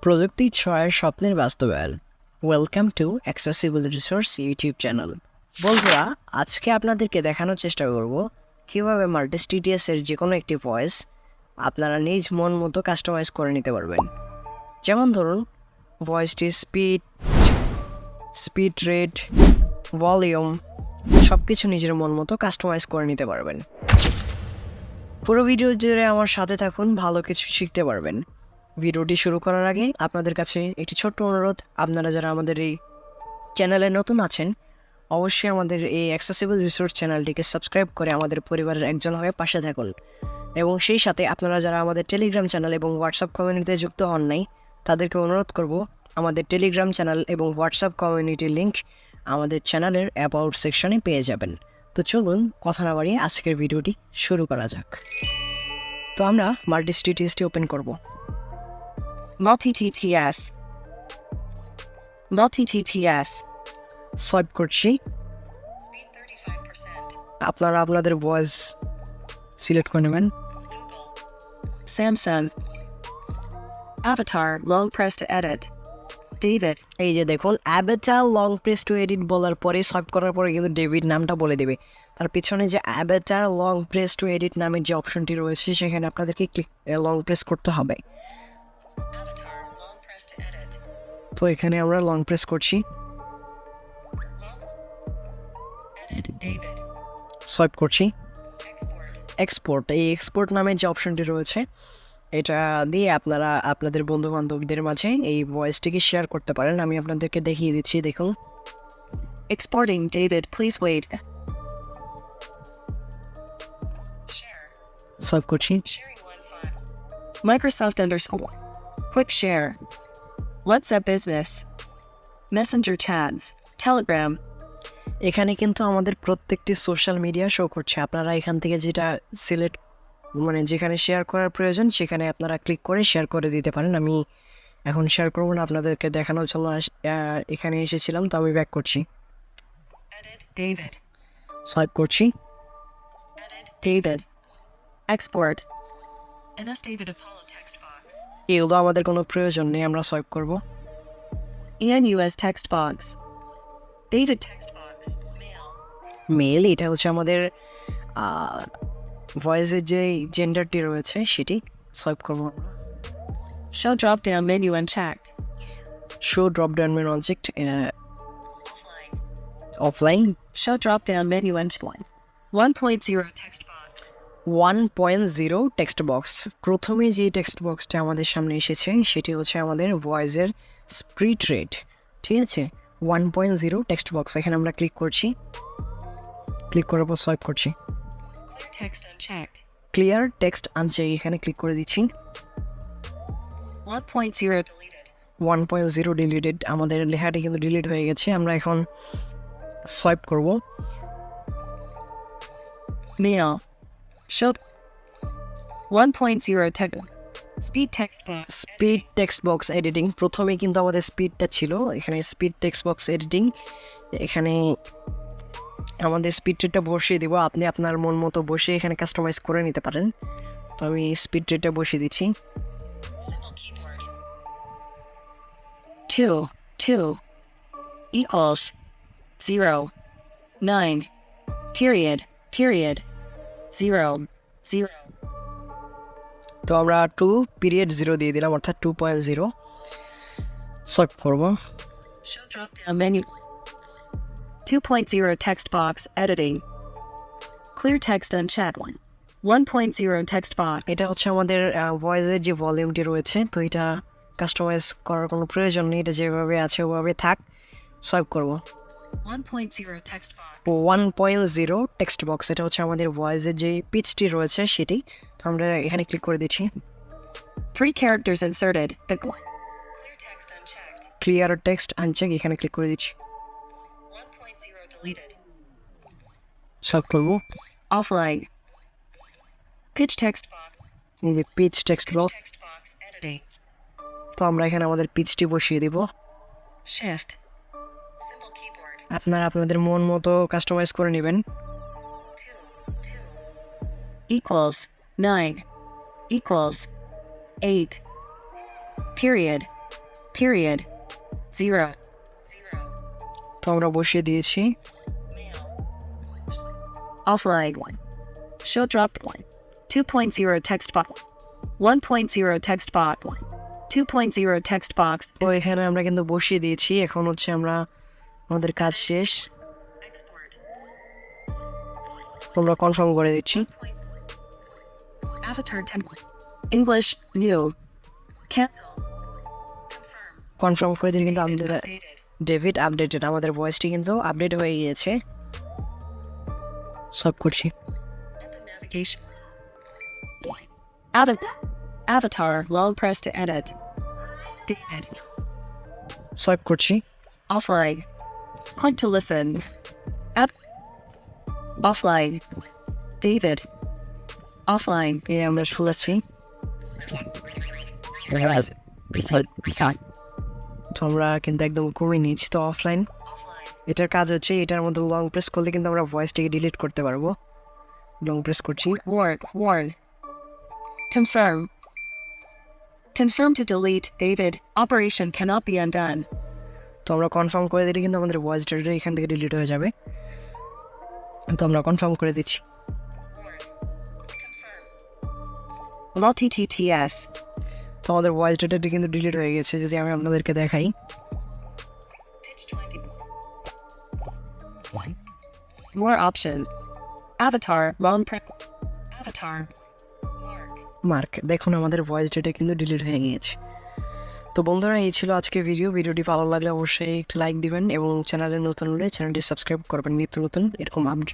প্রযুক্তি ছয়ের স্বপ্নের বাস্তবায়ন। Welcome to accessible resource YouTube channel. বন্ধুরা, আজকে আপনাদেরকে দেখানোর চেষ্টা করব কীভাবে MultiTTS এর যে কোনো একটি ভয়েস আপনারা নিজ মন মতো কাস্টমাইজ করে নিতে পারবেন। যেমন ধরুন, ভয়েসটির স্পিড রেট, ভলিউম সব কিছু নিজের মন মতো কাস্টমাইজ করে নিতে পারবেন। পুরো ভিডিও জুড়ে আমার সাথে থাকুন, ভালো কিছু শিখতে পারবেন। ভিডিওটি শুরু করার আগে আপনাদের কাছে একটি ছোট্ট অনুরোধ, আপনারা যারা আমাদের এই চ্যানেলে নতুন আছেন অবশ্যই আমাদের এই অ্যাক্সেসিবল রিসোর্স চ্যানেলটিকে সাবস্ক্রাইব করে আমাদের পরিবারের একজন হয়ে পাশে থাকুন। এবং সেই সাথে আপনারা যারা আমাদের টেলিগ্রাম চ্যানেল এবং হোয়াটসঅ্যাপ কমিউনিটিতে যুক্ত হন নাই তাদেরকে অনুরোধ করব, আমাদের টেলিগ্রাম চ্যানেল এবং হোয়াটসঅ্যাপ কমিউনিটির লিঙ্ক আমাদের চ্যানেলের অ্যাবাউট সেকশনে পেয়ে যাবেন। তো চলুন কথা না বাড়িয়ে আজকের ভিডিওটি শুরু করা যাক। তো আমরা MultiTTSটি ওপেন করব। MultiTTS সোয়াইপ করছি। আপনারা আপনাদের ভয়েস সিলেক্ট করে নেবেন। Samsung Avatar long press to edit David এই যে দেখুন, Avatar long press two edit বলার পরে সোয়াইপ করার পরে কিন্তু ডেভিড নামটা বলে দেবে। তার পিছনে যে Avatar long press two edit নামের যে অপশনটি রয়েছে সেখানে আপনাদেরকে লং প্রেস করতে হবে। Avatar long press to edit তো এখানে আমরা লং প্রেস করছি, edit David সোয়াইপ করছি। export এক্সপোর্ট, এই এক্সপোর্ট নামের যে অপশনটি রয়েছে এটা দিয়ে আপনারা আপনাদের বন্ধুবান্ধবদের মাঝে এই ভয়েসটিকে শেয়ার করতে পারেন। আমি আপনাদেরকে দেখিয়ে দিচ্ছি, দেখুন। exporting David please wait share swipe করছি। sharing one file Microsoft _ quick share WhatsApp business Messenger chats Telegram এখানে কিন্তু আমাদের প্রত্যেকটি সোশ্যাল মিডিয়া শো করছে। আপনারা এখান থেকে যেটা সিলেক্ট যেখানে শেয়ার করার প্রয়োজন সেখানে আপনারা ক্লিক করে শেয়ার করে দিতে পারেন। আমি এখন শেয়ার করবো না, আপনাদেরকে দেখানোর জন্য এখানে এসেছিলাম, তো আমি ব্যাক করছি। edit David সোয়াইপ করছি। edit David export NS David of hollow text box এগুলো আমাদের কোনো প্রয়োজন নেই, আমরা সোয়াইপ করব। ENUS text box David text box mail mail, এটা হচ্ছে আমাদের ভয়েসের যে জেন্ডারটি রয়েছে সেটি সোয়াইপ করবো আমরা। show drop down menu unchecked show drop down menu object offline offline. show drop down menu unchecked 1.0 text box 1.0 text box. প্রথমে যে টেক্সট বক্সটা আমাদের সামনে এসেছে সেটি হচ্ছে আমাদের ভয়েসের স্পিড রেট, ঠিক আছে। 1.0 টেক্সট বক্স, এখানে আমরা ক্লিক করছি। ক্লিক করার পর সোয়াইপ করছি। clear text unchecked clear text uncheck, এখানে ক্লিক করে দিচ্ছি। 1.0 deleted 1.0 ডিলিটেড, আমাদের লেখাটি কিন্তু ডিলিট হয়ে গেছে। আমরা এখন সোয়াইপ করব। mail show 1.0 speed text box speed text box editing, প্রথমে কিন্তু আমাদের স্পিডটা ছিল, এখানে স্পিড টেক্সট বক্স এডিটিং, এখানে আমাদের স্পিড রেটটা বসিয়ে দেবো। আপনি আপনার মন মতো বসে এখানে কাস্টমাইজ করে নিতে পারেন। তো আমি স্পিড রেটটা বসিয়ে দিচ্ছি। simple keyboard 2 equals 0 9 period 0 তো আমরা 2.0 দিয়ে দিলাম, অর্থাৎ 2.0। সোয়াইপ করব। show drop down menu 2.0 text box editing clear text unchecked 1.0 text box এটা হচ্ছে আমাদের ভয়েসের যে ভলিউমটি রয়েছে, তো এটা কাস্টমাইজ করার কোনো প্রয়োজন নেই, এটা যেভাবে আছে ওভাবে থাক। সোয়াইপ করব। 1.0 text box 1.0 টেক্সট বক্স, এটা হচ্ছে আমাদের ভয়েসের যে পিচটি রয়েছে সেটি। তো আমরা এখানে ক্লিক করে দিচ্ছি। 3 characters inserted clear text unchecked clear text uncheck, এখানে ক্লিক করে দিচ্ছি। 1.0 deleted সোয়াইপ করব। offline pitch text box এই যে pitch text box, text box editing তো আমরা এখানে আমাদের পিচটি বসিয়ে দেব। shift simple keyboard আপনারা আপনাদের মন মতো কাস্টমাইজ করে নেবেন। 2 equals 9 equals 8 period Period. 0. তো আমরা বসিয়ে দিয়েছি। Offline 1. Show dropped 1. 2.0 text box. 1.0 text box 1. 2.0 text box. তো এখানে আমরা কিন্তু বসিয়ে দিয়েছি, এখন হচ্ছে আমরা আমাদের কাজ শেষ, Export. তোমরা কনফার্ম করে দিচ্ছি। Avatar 10. English new. Cancel. Confirm. Confirm করে দিলে কিন্তু আমাদের Updated. ডেভিড আপডেটেড, আমাদের ভয়েসটি কিন্তু আপডেট হয়ে গিয়েছে। সব করছি। Open navigation. Avatar long press to edit. David. সব করছি। Offline. Click to listen. Offline. David. Offline. আমরা শুনেছি। তো আমরা কিন্তু একদম করে নিয়েছি। তো অফলাইন Offline. এটার কাজ হচ্ছে, এটার মধ্যে লং প্রেস করলে কিন্তু আমরা ভয়েসটাকে ডিলিট করতে পারবো। লং প্রেস করছি। Warn. Confirm. Confirm to delete. David. Operation cannot be undone. তো আমরা কনফার্ম করে দিলে কিন্তু আমাদের ভয়েস ডেটা এখান থেকে ডিলিট হয়ে যাবে। তো আমরা কনফার্ম করে দিচ্ছি। MultiTTS. তো আমাদের ভয়েস ডেটাটি কিন্তু ডিলিট হয়ে গেছে, যদি আমি আপনাদেরকে দেখাই। Pitch 20. More options. Avatar. Long press. Avatar. Mark. Mark, দেখুন আমাদের ভয়েস ডেটা কিন্তু ডিলিট হয়ে গিয়েছে। তো বন্ধুরা, এই ছিল আজকে ভিডিওটি ভালো লাগলে অবশ্যই একটু লাইক দিবেন এবং চ্যানেলে নতুন হলে চ্যানেলটি সাবস্ক্রাইব করবেন নিত্য নতুন এরকম আপডেট